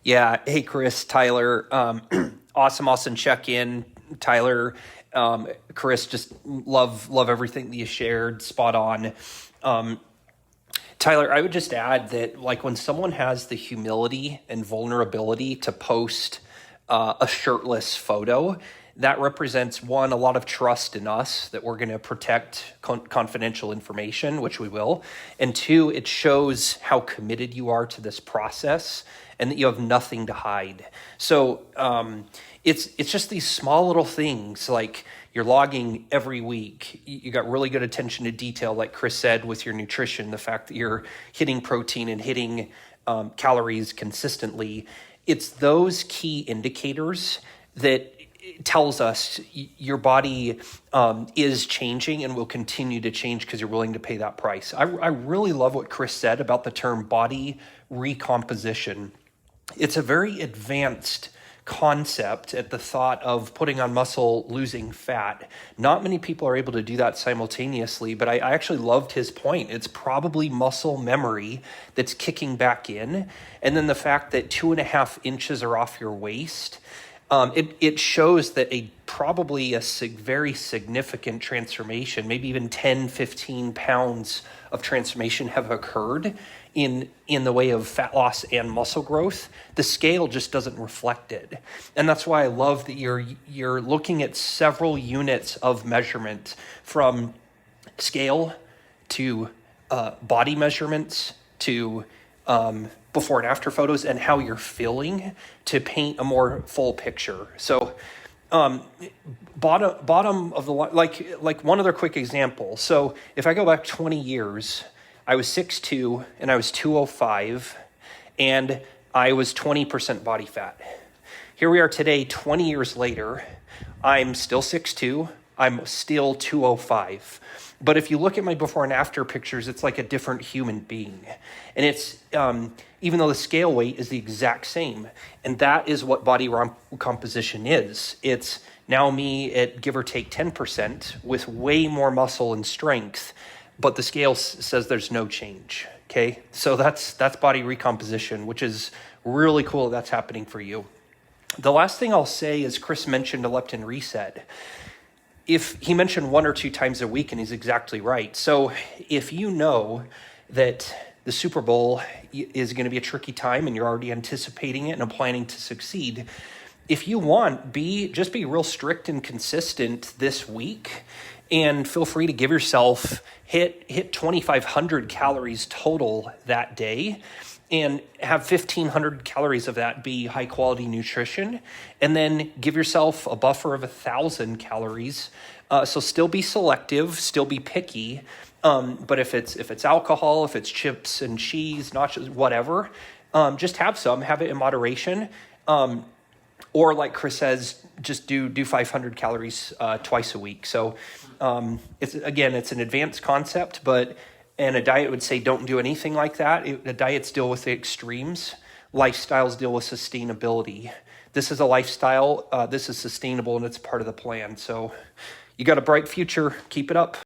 Yeah. Hey, Chris, Tyler. Awesome check-in, Tyler. Chris, just love everything that you shared. Spot on. Um, Tyler, I would just add that, like, when someone has the humility and vulnerability to post a shirtless photo, that represents one, a lot of trust in us that we're going to protect confidential information, which we will, and two, it shows how committed you are to this process and that you have nothing to hide. So it's just these small little things, like you're logging every week. You got really good attention to detail, like Chris said, with your nutrition, the fact that you're hitting protein and hitting calories consistently. It's those key indicators that tells us your body is changing and will continue to change because you're willing to pay that price. I really love what Chris said about the term body recomposition. It's a very advanced concept at the thought of putting on muscle, losing fat. Not many people are able to do that simultaneously, but I actually loved his point. It's probably muscle memory that's kicking back in. And then the fact that 2.5 inches are off your waist, it shows that probably a very significant transformation, maybe even 10, 15 pounds of transformation have occurred in the way of fat loss and muscle growth. The scale just doesn't reflect it. And that's why I love that you're looking at several units of measurement, from scale to body measurements to before and after photos, and how you're feeling to paint a more full picture. So bottom of the line, like one other quick example. So if I go back 20 years, I was 6'2", and I was 205, and I was 20% body fat. Here we are today, 20 years later. I'm still 6'2", I'm still 205. But if you look at my before and after pictures, it's like a different human being. And it's, even though the scale weight is the exact same. And that is what body composition is. It's now me at give or take 10% with way more muscle and strength, but the scale says there's no change. Okay. So that's body recomposition, which is really cool. That's happening for you. The last thing I'll say is Chris mentioned a leptin reset. If he mentioned 1 or 2 times a week, and he's exactly right. So if you know that the Super Bowl is going to be a tricky time and you're already anticipating it and are planning to succeed, if you want, just be real strict and consistent this week, and feel free to give yourself hit 2,500 calories total that day, and have 1,500 calories of that be high quality nutrition, and then give yourself a buffer of 1,000 calories. So still be selective, still be picky. But if it's alcohol, if it's chips and cheese, nachos, whatever, just have it in moderation. Or like Chris says, just do 500 calories twice a week. So it's an advanced concept, and a diet would say don't do anything like that. The diets deal with the extremes. Lifestyles deal with sustainability. This is a lifestyle. This is sustainable, and it's part of the plan. So you got a bright future. Keep it up.